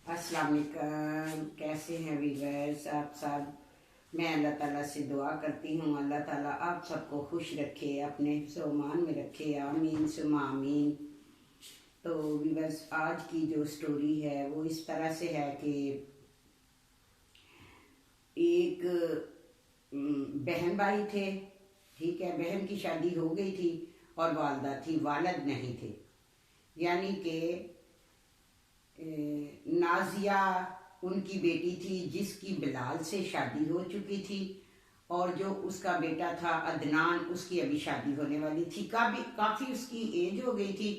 अस्सलाम वालेकुम। कैसे हैं वीवर्स आप सब। मैं अल्लाह ताला से दुआ करती हूँ अल्लाह ताला आप सबको खुश रखे, अपने हिफ्ज़-ओ-मान में रखे, आमीन सुमा आमीन। तो वीवर्स, आज की जो स्टोरी है वो इस तरह से है कि एक बहन भाई थे। ठीक है, बहन की शादी हो गई थी और वालदा थी, वालद नहीं थे। यानी कि नाजिया उनकी बेटी थी जिसकी बिलाल से शादी हो चुकी थी, और जो उसका बेटा था अदनान, उसकी अभी शादी होने वाली थी। काफ़ी उसकी एज हो गई थी,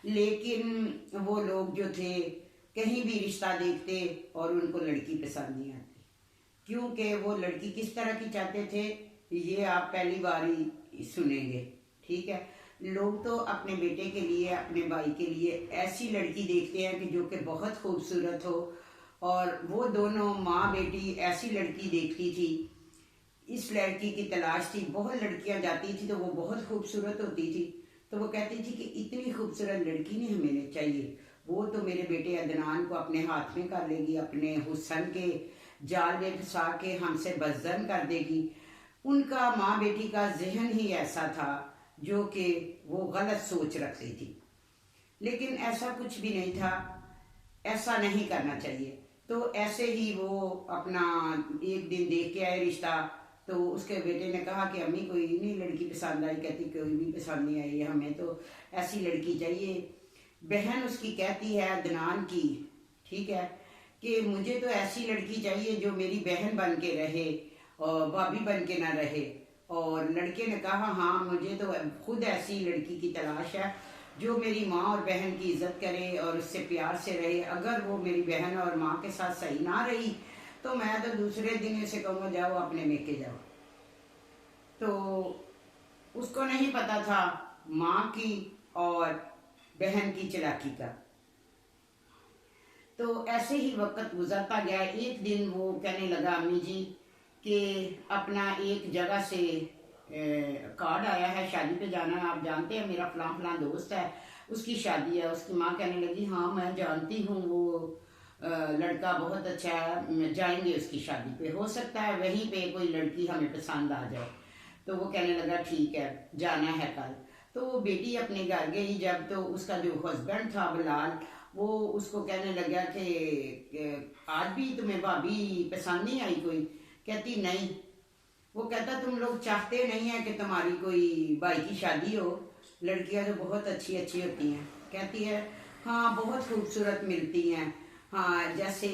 लेकिन वो लोग जो थे कहीं भी रिश्ता देखते और उनको लड़की पसंद नहीं आती। क्योंकि वो लड़की किस तरह की चाहते थे ये आप पहली बार ही सुनेंगे। ठीक है, लोग तो अपने बेटे के लिए, अपने भाई के लिए ऐसी लड़की देखते हैं कि जो कि बहुत खूबसूरत हो, और वो दोनों माँ बेटी ऐसी लड़की देखती थी। इस लड़की की तलाश थी, बहुत लड़कियां जाती थी तो वो बहुत खूबसूरत होती थी, तो वो कहती थी कि इतनी खूबसूरत लड़की नहीं हमें चाहिए, वो तो मेरे बेटे अदनान को अपने हाथ में कर लेगी, अपने हुस्न के जाल में फंसा के हमसे बज़्ज़न कर देगी। उनका माँ बेटी का जहन ही ऐसा था जो कि वो गलत सोच रखती थी। लेकिन ऐसा कुछ भी नहीं था, ऐसा नहीं करना चाहिए। तो ऐसे ही वो अपना एक दिन देख के आए रिश्ता, तो उसके बेटे ने कहा कि अम्मी कोई नहीं लड़की पसंद आई। कहती कोई भी पसंद नहीं आई, हमें तो ऐसी लड़की चाहिए। बहन उसकी कहती है अदनान की, ठीक है, कि मुझे तो ऐसी लड़की चाहिए जो मेरी बहन बन के रहे और भाभी बन के ना रहे। और लड़के ने कहा हाँ, मुझे तो खुद ऐसी लड़की की तलाश है जो मेरी माँ और बहन की इज्जत करे और उससे प्यार से रहे। अगर वो मेरी बहन और माँ के साथ सही ना रही तो मैं तो दूसरे दिन इसे कहूँगा जाओ अपने मेके जाओ। तो उसको नहीं पता था माँ की और बहन की चालाकी का। तो ऐसे ही वक्त गुजरता गया। एक दिन वो कहने लगा अम्मी जी कि अपना एक जगह से कार्ड आया है, शादी पे जाना है, आप जानते हैं मेरा फलां फलां दोस्त है, उसकी शादी है। उसकी माँ कहने लगी हाँ मैं जानती हूँ, वो लड़का बहुत अच्छा है, जाएंगे उसकी शादी पे, हो सकता है वहीं पे कोई लड़की हमें पसंद आ जाए। तो वो कहने लगा ठीक है जाना है कल। तो वो बेटी अपने घर गई जब, तो उसका जो हस्बैंड था बिलाल, वो उसको कहने लगा कि आज भी तुम्हें भाभी पसंद नहीं आई कोई। कहती नहीं। वो कहता तुम लोग चाहते नहीं है कि तुम्हारी कोई भाई की शादी हो, लड़कियां तो बहुत अच्छी अच्छी होती हैं। कहती है हाँ बहुत खूबसूरत मिलती हैं, हाँ जैसे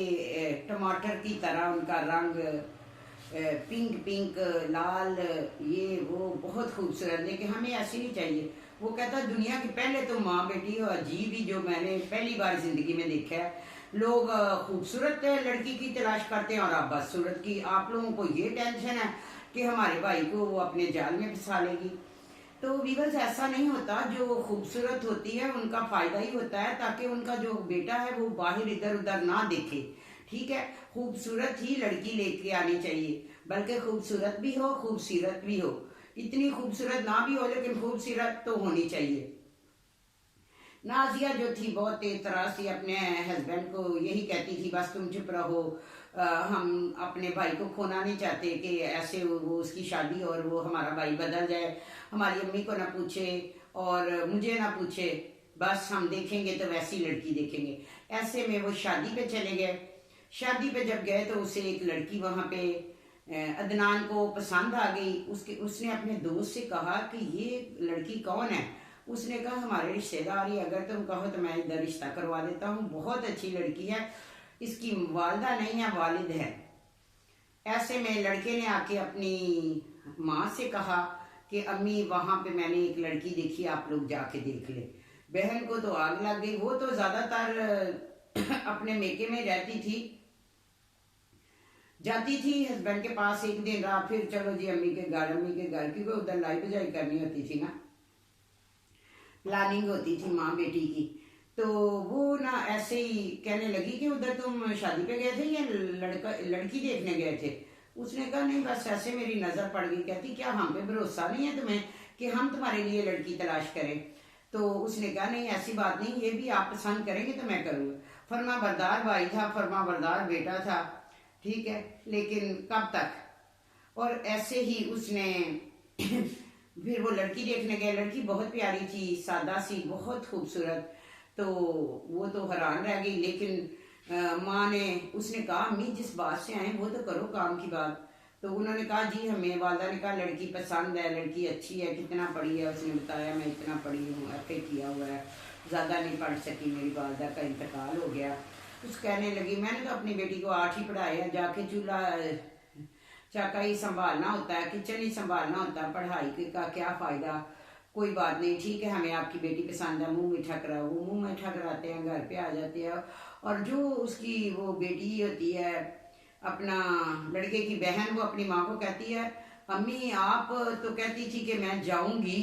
टमाटर की तरह उनका रंग, पिंक पिंक लाल, ये वो बहुत खूबसूरत, लेकिन हमें ऐसी नहीं चाहिए। वो कहता दुनिया की पहले तो माँ बेटी हो अजीब ही, जो मैंने पहली बार जिंदगी में देखा है। लोग खूबसूरत लड़की की तलाश करते हैं और आप बदसूरत की। आप लोगों को ये टेंशन है कि हमारे भाई को वो अपने जाल में फंसा लेगी। तो वीवर्स, ऐसा नहीं होता। जो खूबसूरत होती है उनका फायदा ही होता है, ताकि उनका जो बेटा है वो बाहर इधर उधर ना देखे। ठीक है, खूबसूरत ही लड़की लेके आनी चाहिए, बल्कि खूबसूरत भी हो खूबसूरत भी हो। इतनी खूबसूरत ना भी हो लेकिन खूबसूरत तो होनी चाहिए। नाजिया जो थी बहुत तेज तरह से अपने हस्बैंड को यही कहती थी बस तुम चुप रहो, हम अपने भाई को खोना नहीं चाहते कि ऐसे वो उसकी शादी और वो हमारा भाई बदल जाए, हमारी अम्मी को ना पूछे और मुझे ना पूछे, बस हम देखेंगे तो वैसी लड़की देखेंगे। ऐसे में वो शादी पे चले गए। शादी पे जब गए तो उसे एक लड़की वहाँ पे अदनान को पसंद आ गई। उसने अपने दोस्त से कहा कि ये लड़की कौन है। उसने कहा हमारे रिश्तेदार ही, अगर तुम कहो तो मैं इधर रिश्ता करवा देता हूँ, बहुत अच्छी लड़की है, इसकी वालदा नहीं है वालिद है। ऐसे में लड़के ने आके अपनी माँ से कहा कि अम्मी वहाँ पे मैंने एक लड़की देखी, आप लोग जाके देख ले। बहन को तो आग लग गई। वो तो ज़्यादातर अपने मेके में रहती थी, जाती थी हस्बैंड के पास एक दिन रहा, फिर चलो जी अम्मी के घर, क्योंकि उधर लाई बजाई करनी होती थी ना, प्लानिंग होती थी माँ बेटी की। तो वो ना ऐसे ही कहने लगी कि उधर तुम शादी पे गए थे या लड़की देखने गए थे। उसने कहा नहीं बस ऐसे मेरी नज़र पड़ गई। कहती क्या हम पे भरोसा नहीं है तुम्हें कि हम तुम्हारे लिए लड़की तलाश करें। तो उसने कहा नहीं ऐसी बात नहीं, ये भी आप पसंद करेंगे तो मैं करूँगा। फर्मा बरदार भाई था, फर्मा बरदार बेटा था, ठीक है, लेकिन कब तक। और ऐसे ही उसने फिर वो लड़की देखने गए, लड़की बहुत प्यारी थी, सादा सी, बहुत खूबसूरत। तो वो तो हैरान रह गई, लेकिन माँ ने, उसने कहा अम्मी जिस बात से आए वो तो करो काम की बात। तो उन्होंने कहा जी हमें, वालदा ने कहा लड़की पसंद है, लड़की अच्छी है, कितना पढ़ी है। उसने बताया मैं इतना पढ़ी हूँ, FA किया हुआ है, ज़्यादा नहीं पढ़ सकी, मेरी वालदा का इंतकाल हो गया। उस कहने लगी मैंने तो अपनी बेटी को 8 ही पढ़ाया, जाके चूल्हा चाका ही संभालना होता है, किचन ही संभालना होता है, पढ़ाई का क्या फ़ायदा। कोई बात नहीं, ठीक है, हमें आपकी बेटी पसंद है, मुंह मीठा कराओ। वो मुंह मीठा कराते हैं, घर पे आ जाते हैं। और जो उसकी वो बेटी होती है, अपना लड़के की बहन, वो अपनी माँ को कहती है अम्मी आप तो कहती थी कि मैं जाऊंगी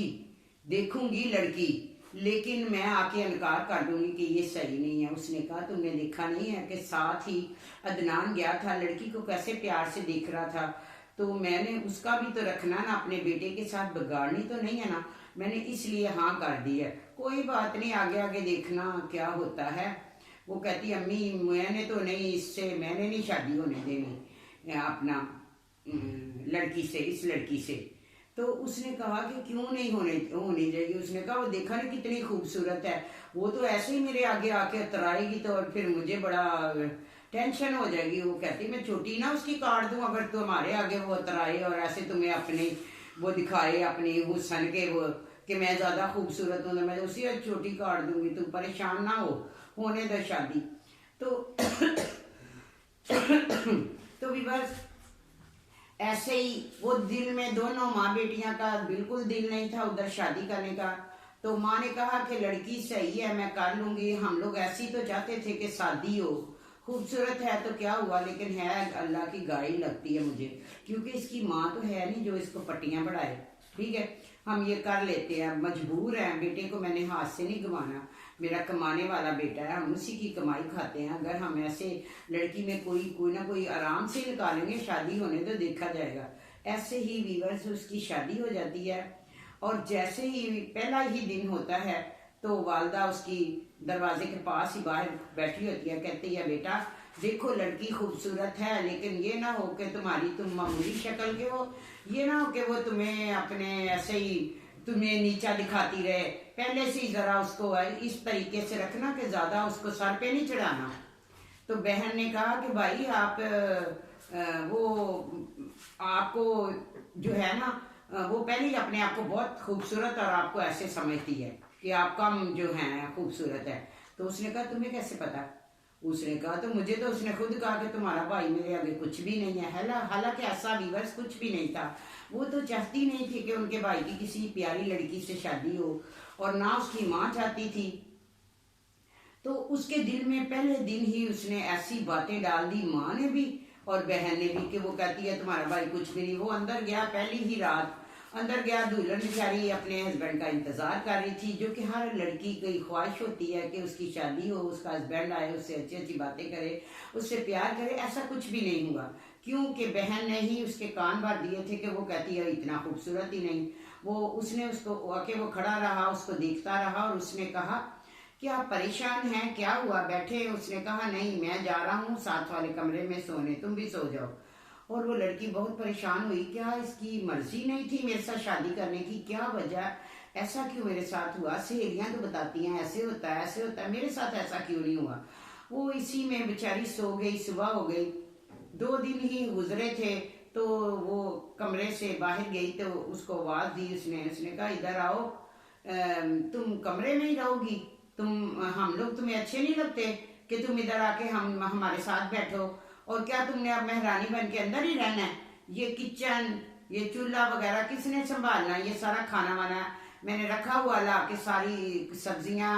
देखूंगी लड़की, लेकिन मैं आके इनकार कर दूंगी कि ये सही नहीं है। उसने कहा तुमने देखा नहीं है कि साथ ही अदनान गया था, लड़की को कैसे प्यार से देख रहा था। तो मैंने उसका भी तो रखना ना, अपने बेटे के साथ बिगाड़नी तो नहीं है ना, मैंने इसलिए हाँ कर दी है। कोई बात नहीं, आगे आगे देखना क्या होता है। वो कहती अम्मी मैंने तो नहीं, इससे मैंने नहीं शादी होने देनी अपना लड़की से, इस लड़की से। तो उसने कहा कि क्यों नहीं होनी चाहिए। उसने कहा वो देखा नहीं कितनी खूबसूरत है, वो तो ऐसे ही मेरे आगे आके उतराएगी तो और फिर मुझे बड़ा टेंशन हो जाएगी। वो कहती मैं चोटी ना उसकी काट दूं अगर तुम्हारे आगे वो उतराए और ऐसे तुम्हें अपनी वो दिखाए, अपनी हुस्न के वो कि मैं ज्यादा खूबसूरत हूँ, तो मैं उसी चोटी काट दूंगी, तुम परेशान ना हो, होने दो शादी। तो तो भी बस ऐसे ही वो दिल में, दोनों माँ बेटियां का बिल्कुल दिल नहीं था उधर शादी करने का। तो माँ ने कहा कि लड़की सही है, मैं कर लूंगी, हम लोग ऐसी तो चाहते थे कि शादी हो, खूबसूरत है तो क्या हुआ, लेकिन है अल्लाह की गाय लगती है मुझे, क्योंकि इसकी माँ तो है नहीं जो इसको पट्टियां बढ़ाए। ठीक है, हम ये कर लेते हैं, मजबूर हैं, बेटे को मैंने हाथ से नहीं गंवाना, मेरा कमाने वाला बेटा है, हम उसी की कमाई खाते हैं। अगर हम ऐसे लड़की में कोई ना कोई आराम से निकालेंगे, शादी होने तो देखा जाएगा। ऐसे ही वीवर्स उसकी शादी हो जाती है। और जैसे ही पहला ही दिन होता है तो वालदा उसकी दरवाजे के पास ही बाहर बैठी होती है, कहती है बेटा देखो लड़की खूबसूरत है, लेकिन ये ना हो कि तुम मामूली शक्ल के हो, ये ना हो कि वो तुम्हें अपने ऐसे ही तुम्हें नीचा दिखाती रहे, पहले से ही जरा उसको इस तरीके से रखना कि ज्यादा उसको सर पे नहीं चढ़ाना। तो बहन ने कहा कि भाई आप वो आपको जो है ना वो पहले ही अपने आप को बहुत खूबसूरत और आपको ऐसे समझती है कि आप कम जो है खूबसूरत है। तो उसने कहा तुम्हें कैसे पता। उसने कहा तो मुझे तो उसने खुद कहा कि तुम्हारा भाई मेरे आगे कुछ भी नहीं है। हालांकि ऐसा वीवर्स कुछ भी नहीं था, वो तो चाहती नहीं थी कि उनके भाई की किसी प्यारी लड़की से शादी हो, और ना उसकी माँ चाहती थी। तो उसके दिल में पहले दिन ही उसने ऐसी बातें डाल दी, माँ ने भी और बहन ने भी, कि वो कहती है तुम्हारा भाई कुछ भी नहीं। वो अंदर गया, पहली ही रात अंदर गया, दुल्हन बेचारी अपने हस्बैंड का इंतजार कर रही थी, जो कि हर लड़की की ख्वाहिश होती है कि उसकी शादी हो, उसका हस्बैंड आए, उससे अच्छी अच्छी बातें करे, उससे प्यार करे। ऐसा कुछ भी नहीं हुआ, क्योंकि बहन ने ही उसके कान भर दिए थे कि वो कहती है इतना खूबसूरत ही नहीं। वो उसने उसको आके वो खड़ा रहा, उसको देखता रहा, और उसने कहा क्या परेशान हैं, क्या हुआ, बैठे। उसने कहा नहीं मैं जा रहा हूँ साथ वाले कमरे में सोने, तुम भी सो जाओ। और वो लड़की बहुत परेशान हुई, क्या इसकी मर्जी नहीं थी मेरे साथ शादी करने की, क्या वजह, ऐसा क्यों मेरे साथ हुआ, सहेलियां तो बताती हैं ऐसे होता है ऐसे होता है, मेरे साथ ऐसा क्यों नहीं हुआ। वो इसी में बेचारी सो गई, सुबह हो गई। 2 दिन ही गुजरे थे, तो वो कमरे से बाहर गई तो उसको आवाज दी उसने कहा इधर आओ, तुम कमरे में ही रहोगी, हम लोग तुम्हें अच्छे नहीं लगते कि तुम इधर आके हम हमारे साथ बैठो, और क्या तुमने अब मेहरानी बन के अंदर ही रहना है। ये किचन, ये चूल्हा वगैरह किसने संभालना, ये सारा खाना वाना मैंने रखा हुआ ला के, सारी सब्जियां,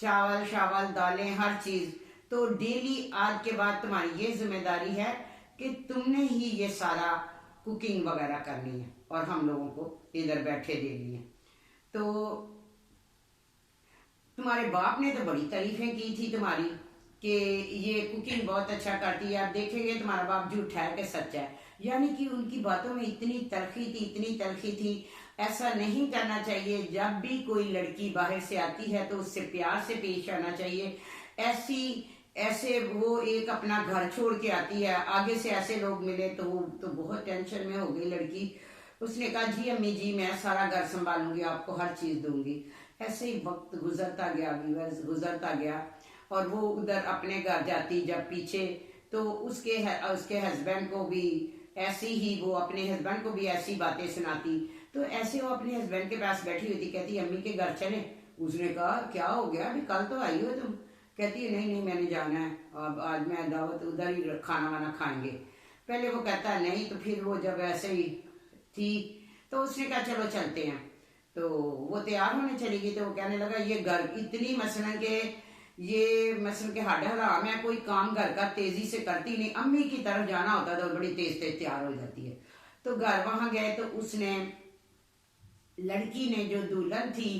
चावल शावल, दालें, हर चीज। तो डेली आज के बाद तुम्हारी ये जिम्मेदारी है कि तुमने ही ये सारा कुकिंग वगैरह करनी है और हम लोगों को इधर बैठे देनी है। तो तुम्हारे बाप ने तो बड़ी तारीफें की थी तुम्हारी कि ये कुकिंग बहुत अच्छा करती है, आप देखेंगे तुम्हारा बाप झूठा है कि सच्चा है। यानी कि उनकी बातों में इतनी तलखी थी, इतनी तलखी थी। ऐसा नहीं करना चाहिए, जब भी कोई लड़की बाहर से आती है तो उससे प्यार से पेश आना चाहिए। ऐसी ऐसे वो एक अपना घर छोड़ के आती है, आगे से ऐसे लोग मिले तो वो तो बहुत टेंशन में हो गई लड़की। उसने कहा जी अम्मी जी मैं सारा घर संभालूंगी, आपको हर चीज दूंगी। ऐसे ही वक्त गुजरता गया, व्यूअर्स गुजरता गया, और वो उधर अपने घर जाती जब पीछे, तो उसके हस्बैंड को भी ऐसी ही, वो अपने हस्बैंड को भी ऐसी बातें सुनाती। तो ऐसे वो अपने हस्बैंड के पास बैठी हुई थी, कहती अम्मी के घर चले। उसने कहा क्या हो गया, अभी कल तो आई हो तुम। कहती है नहीं नहीं मैंने जाना है, अब आज मैं दावत उधर ही खाना वाना खाएंगे। पहले वो कहता है नहीं, तो फिर वो जब ऐसे ही थी तो उसने कहा चलो चलते हैं। तो वो तैयार होने चली गई, तो वो कहने लगा ये घर इतनी मसलन के हाड हराम है, कोई काम घर का तेजी से करती नहीं, अम्मी की तरफ जाना होता तो बड़ी तेज तेज तैयार हो जाती है। तो घर वहां गए तो उसने, लड़की ने जो दुल्हन थी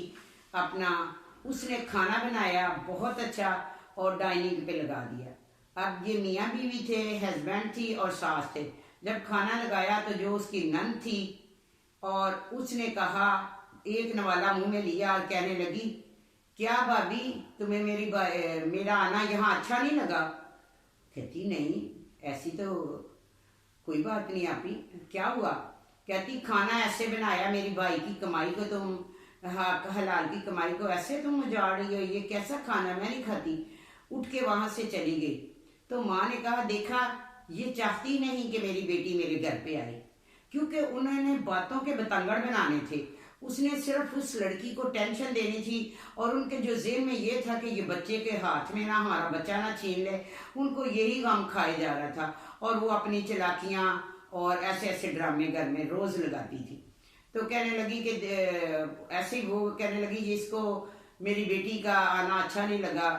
अपना, उसने खाना बनाया बहुत अच्छा और डाइनिंग पे लगा दिया। अब ये मियाँ बीवी थे, हस्बैंड थी और सास थे। जब खाना लगाया तो जो उसकी नंद थी, और उसने कहा, एक नवाला मुंह में लिया और कहने लगी क्या भाभी तुम्हें मेरा आना यहाँ अच्छा नहीं लगा। कहती नहीं ऐसी तो कोई बात नहीं आपी, क्या हुआ। कहती खाना ऐसे बनाया, मेरी भाई की कमाई को तुम, हलाल की कमाई को ऐसे तुम उजाड़ रही हो, ये कैसा खाना, मैं नहीं खाती। उठ के वहां से चली गई। तो माँ ने कहा देखा ये चाहती नहीं कि मेरी बेटी मेरे घर पे आए, क्योंकि उन्होंने बातों के बतंगड़ बनाने थे। उसने सिर्फ उस लड़की को टेंशन देनी थी, और उनके जो जेहन में ये था कि ये बच्चे के हाथ में ना हमारा बच्चा ना छीन ले, उनको यही गम खाए जा रहा था। और वो अपनी चालाकियां और ऐसे ऐसे ड्रामे घर में रोज लगाती थी। तो कहने लगी कि ऐसे ही वो कहने लगी जिसको मेरी बेटी का आना अच्छा नहीं लगा,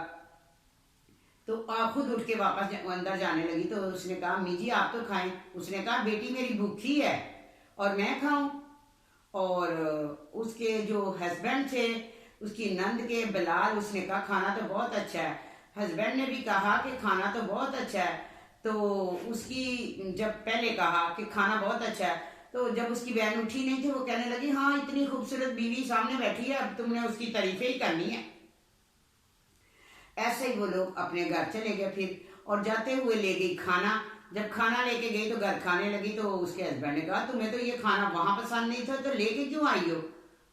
तो आप खुद उठ के वापस अंदर जाने लगी। तो उसने कहा अम्मी जी आप तो खाएं। उसने कहा बेटी मेरी भूखी है और मैं खाऊं। और उसके जो हस्बैंड थे, उसकी नंद के बिलाल, उसने कहा खाना तो बहुत अच्छा है। हस्बैंड ने भी कहा कि खाना तो बहुत अच्छा है। तो उसकी जब पहले कहा कि खाना बहुत अच्छा है, तो जब उसकी बहन उठी नहीं थी, वो कहने लगी हाँ इतनी खूबसूरत बीवी सामने बैठी है, अब तुमने उसकी तारीफें ही करनी है। ऐसे ही वो लोग अपने घर चले गए फिर, और जाते हुए ले गई खाना। जब खाना लेके गई तो घर खाने लगी, तो उसके हस्बैंड ने कहा तुम्हें तो ये खाना वहां पसंद नहीं था, तो लेके क्यों आई हो।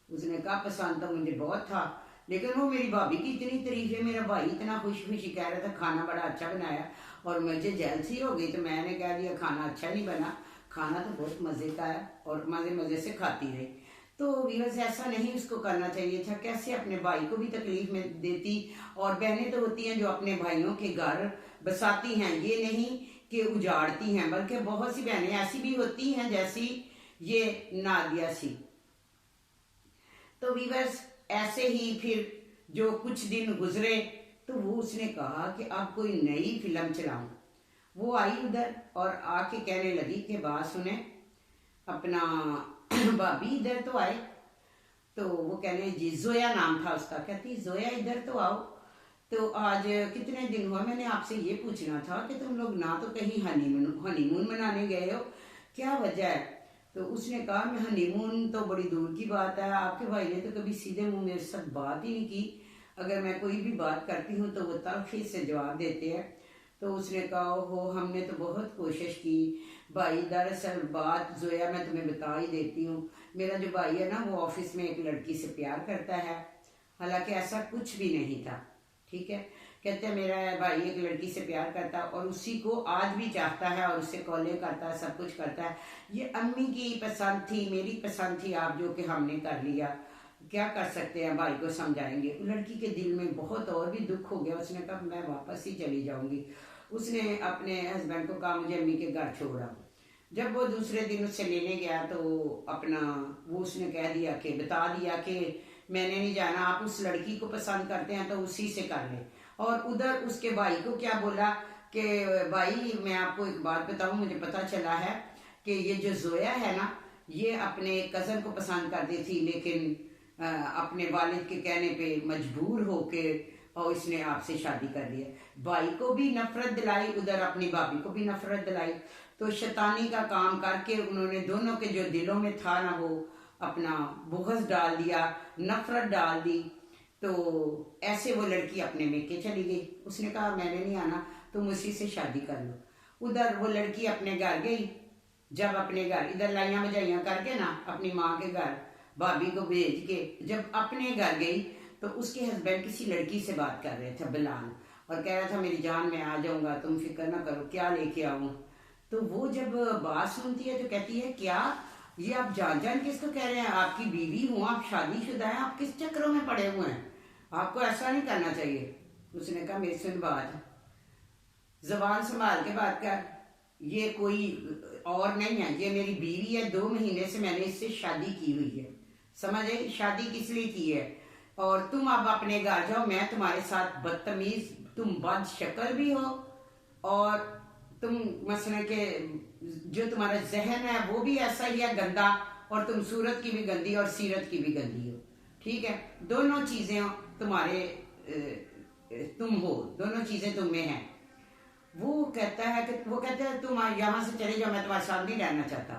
उसने कहा पसंद तो मुझे बहुत था, लेकिन वो मेरी भाभी की इतनी तारीफ है, मेरा भाई इतना खुशी खुशी कह रहा था खाना बड़ा अच्छा बनाया, और मुझे जेलसी हो गई, तो मैंने कह दिया खाना अच्छा नहीं बना, खाना तो बहुत मजे का है, और मजे मजे से खाती रही। तो व्यूअर्स ऐसा नहीं उसको करना चाहिए था, कैसे अपने भाई को भी तकलीफ में देती। और बहनें तो होती हैं जो अपने भाइयों के घर बसाती हैं, ये नहीं कि उजाड़ती हैं, बल्कि बहुत सी बहनें ऐसी भी होती हैं जैसी ये नादिया सी। तो व्यूअर्स ऐसे ही फिर जो कुछ दिन गुजरे, तो वो उसने कहा कि अब कोई नई फिल्म चलाऊं। वो आई उधर और आके कहने लगी कि बात सुने अपना भाभी इधर तो आए। तो वो कहने जी, जोया नाम था उसका। कहती जोया इधर तो आओ। तो आज कितने दिन हुआ, मैंने आपसे ये पूछना था कि तुम लोग ना तो कहीं हनीमून मनाने गए हो, क्या वजह है। तो उसने कहा मैं हनीमून तो बड़ी दूर की बात है, आपके भाई ने तो कभी सीधे मुंह मेरे साथ बात ही नहीं की, अगर मैं कोई भी बात करती हूँ तो वो तलखी से जवाब देते हैं। तो उसने कहा हो हमने तो बहुत कोशिश की भाई, दरअसल बात जोया मैं तुम्हें बता ही देती हूँ, मेरा जो भाई है ना वो ऑफिस में एक लड़की से प्यार करता है, हालांकि ऐसा कुछ भी नहीं था, ठीक है। कहते हैं मेरा भाई एक लड़की से प्यार करता है और उसी को आज भी चाहता है और उससे कॉलें करता है, सब कुछ करता है। ये अम्मी की पसंद थी, मेरी पसंद थी, आप जो कि हमने कर लिया, क्या कर सकते हैं, भाई को समझाएंगे। लड़की के दिल में बहुत और भी दुख हो गया, उसने कहा मैं वापस ही चली जाऊंगी। उसने अपने हस्बैंड को कहा मुझे अम्मी के घर छोड़ा। जब वो दूसरे दिन उससे लेने गया तो अपना वो उसने कह दिया कि बता दिया कि मैंने नहीं जाना, आप उस लड़की को पसंद करते हैं तो उसी से कर ले। और उधर उसके भाई को क्या बोला कि भाई मैं आपको एक बात बताऊं, मुझे पता चला है कि ये जो जोया है ना, ये अपने कजन को पसंद करती थी, लेकिन अपने वालिद के कहने पे मजबूर होके और इसने आपसे शादी कर ली है। भाई को भी नफरत दिलाई, उधर अपनी भाभी को भी नफरत दिलाई। तो शैतानी का काम करके उन्होंने दोनों के जो दिलों में था ना, वो अपना बुग़्ज़ डाल दिया, नफरत डाल दी। तो ऐसे वो लड़की अपने मेके चली गई। उसने कहा मैंने नहीं आना, तुम उसी से शादी कर लो। उधर वो लड़की अपने घर गई। जब अपने घर इधर लाइयां बजाइयां करके ना अपनी माँ के घर भाभी को भेज के जब अपने घर गई, तो उसके हस्बैंड किसी लड़की से बात कर रहे थे, बिलाल, और कह रहा था मेरी जान मैं आ जाऊंगा, तुम फिक्र ना करो, क्या लेके आऊं। तो वो जब बात सुनती है तो कहती है क्या ये आप जान जान किसको कह रहे हैं, आपकी बीवी हूं, आप शादीशुदा हैं, आप किस चक्करों में पड़े हुए हैं, आपको ऐसा नहीं करना चाहिए। उसने कहा मेरी सुन बात, जबान संभाल के बात कर, ये कोई और नहीं है, ये मेरी बीवी है, 2 महीने से मैंने इससे शादी की हुई है, समझ आई, शादी किस लिए की है, और तुम अब अपने घर जाओ, मैं तुम्हारे साथ बदतमीज, तुम बद शक्ल भी हो, और तुम मसले के जो तुम्हारा जहन है वो भी ऐसा ही है गंदा, और तुम सूरत की भी गंदी और सीरत की भी गंदी हो, ठीक है, दोनों चीजें तुम्हारे तुम हो, दोनों चीजें तुम में हैं। वो कहता है कि वो कहते हैं तुम यहाँ से चले जाओ, मैं तुम्हारे साथ नहीं रहना चाहता,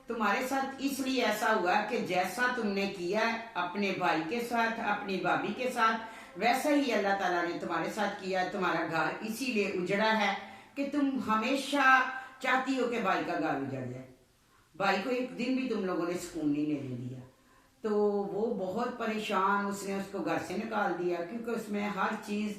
तुम्हारे साथ इसलिए ऐसा हुआ कि जैसा तुमने किया अपने भाई के साथ, अपनी भाभी के साथ, वैसा ही अल्लाह ताला ने तुम्हारे साथ किया। तुम्हारा घर इसीलिए उजड़ा है कि तुम हमेशा चाहती हो कि भाई का घर उजड़ जाए, भाई को एक दिन भी तुम लोगों ने सुकून नहीं लेने दिया। तो वो बहुत परेशान, उसने उसको घर से निकाल दिया, क्योंकि उसमें हर चीज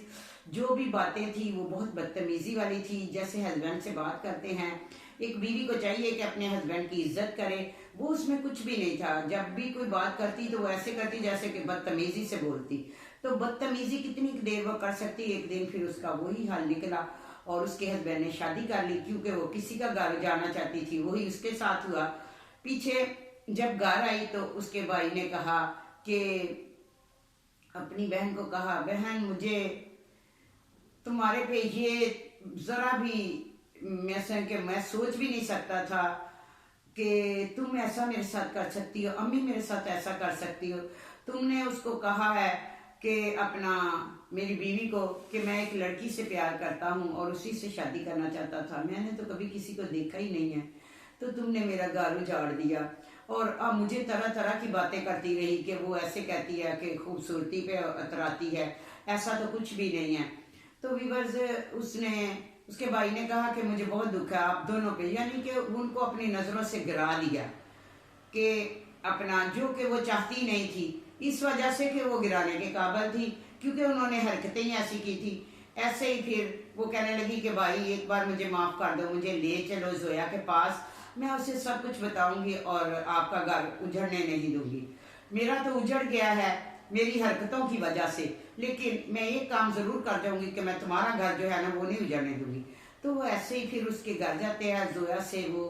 जो भी बातें थी वो बहुत बदतमीजी वाली थी। जैसे हस्बैंड से बात करते हैं, एक बीवी को चाहिए कि अपने हस्बैंड की इज्जत करे, वो उसमें कुछ भी नहीं था। जब भी कोई बात करती तो वो ऐसे करती जैसे कि बदतमीजी से बोलती। तो बदतमीजी कितनी देर वो कर सकती, एक दिन फिर उसका वही हाल निकला और उसके हस्बैंड ने शादी कर ली, क्योंकि वो किसी का घर जाना चाहती थी, वही उसके साथ हुआ। पीछे जब घर आई तो उसके भाई ने कहा कि अपनी बहन को कहा, बहन मुझे तुम्हारे पे ये जरा भी मैं सोच भी नहीं सकता था कि तुम ऐसा मेरे साथ कर सकती हो, अम्मी मेरे साथ ऐसा कर सकती हो। तुमने उसको कहा है कि अपना मेरी बीवी को कि मैं एक लड़की से प्यार करता हूँ और उसी से शादी करना चाहता था, मैंने तो कभी किसी को देखा ही नहीं है, तो तुमने मेरा घर उजाड़ दिया। और अब मुझे तरह तरह की बातें करती रही कि वो ऐसे कहती है कि खूबसूरती पे अतराती है, ऐसा तो कुछ भी नहीं है। तो वीवर्स उसके भाई ने कहा कि मुझे बहुत दुख है आप दोनों पे, यानी कि उनको अपनी नजरों से गिरा दिया कि अपना जो कि वो चाहती नहीं थी, इस वजह से कि वो गिराने के काबिल थी, क्योंकि उन्होंने हरकतें ही ऐसी की थी। ऐसे ही फिर वो कहने लगी कि भाई एक बार मुझे माफ कर दो, मुझे ले चलो जोया के पास, मैं उसे सब कुछ बताऊंगी और आपका घर उजड़ने नहीं दूंगी। मेरा तो उजड़ गया है मेरी हरकतों की वजह से, लेकिन मैं एक काम जरूर कर जाऊंगी कि मैं तुम्हारा घर जो है ना वो नहीं उजड़ने दूंगी। तो वो ऐसे ही फिर उसके घर जाते हैं, जोया से वो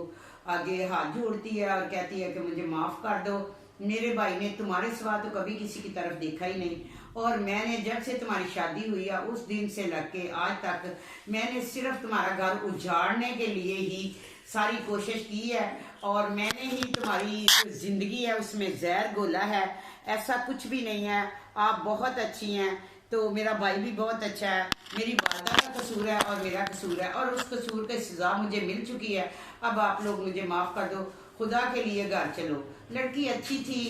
आगे हाथ जोड़ती है और कहती है कि मुझे माफ कर दो, मेरे भाई ने तुम्हारे सिवा तो कभी किसी की तरफ देखा ही नहीं, और मैंने जब से तुम्हारी शादी हुई है उस दिन से लग के आज तक मैंने सिर्फ तुम्हारा घर उजाड़ने के लिए ही सारी कोशिश की है, और मैंने ही तुम्हारी जिंदगी है उसमें जहर घोला है, ऐसा कुछ भी नहीं है, आप बहुत अच्छी हैं, तो मेरा भाई भी बहुत अच्छा है, मेरी वालदा का कसूर है और मेरा कसूर है, और उस कसूर की सजा मुझे मिल चुकी है, अब आप लोग मुझे माफ कर दो, खुदा के लिए घर चलो। लड़की अच्छी थी,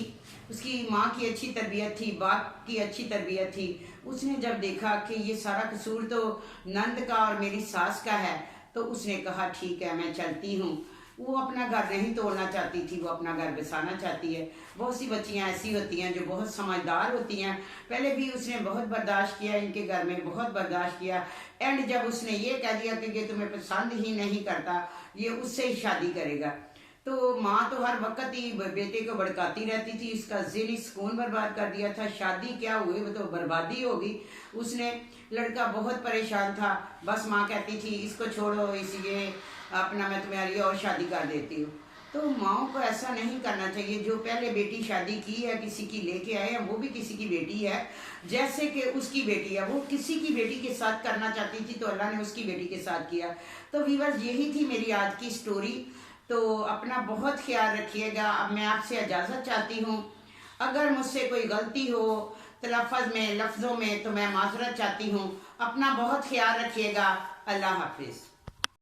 उसकी माँ की अच्छी तरबियत थी, बाप की अच्छी तरबियत थी। उसने जब देखा कि ये सारा कसूर तो नंद का और मेरी सास का है, तो उसने कहा ठीक है मैं चलती हूँ। वो अपना घर नहीं तोड़ना चाहती थी, वो अपना घर बसाना चाहती है। बहुत सी बच्चियां ऐसी होती हैं जो बहुत समझदार होती हैं, पहले भी उसने बहुत बर्दाश्त किया, इनके घर में बहुत बर्दाश्त किया, एंड जब उसने ये कह दिया कि ये तुम्हें पसंद ही नहीं करता, ये उससे ही शादी करेगा, तो माँ तो हर वक्त ही बेटे को भड़काती रहती थी, इसका ज़हनी सुकून बर्बाद कर दिया था। शादी क्या हुई, वो तो बर्बादी होगी। उसने लड़का बहुत परेशान था, बस माँ कहती थी इसको छोड़ो, इसलिए अपना मैं तुम्हारी और शादी कर देती हूँ। तो माओ को ऐसा नहीं करना चाहिए। जो पहले बेटी शादी की है, किसी की लेके आए हैं, वो भी किसी की बेटी है, जैसे कि उसकी बेटी है, वो किसी की बेटी के साथ करना चाहती थी तो अल्लाह ने उसकी बेटी के साथ किया। तो व्यूअर्स यही थी मेरी आज की स्टोरी। तो अपना बहुत ख्याल रखिएगा। अब मैं आपसे इजाज़त चाहती हूँ, अगर मुझसे कोई गलती हो तलफ़्फ़ुज़ में, लफ्ज़ों में, तो मैं माज़रत चाहती हूँ। अपना बहुत ख्याल रखिएगा। अल्लाह हाफिज़।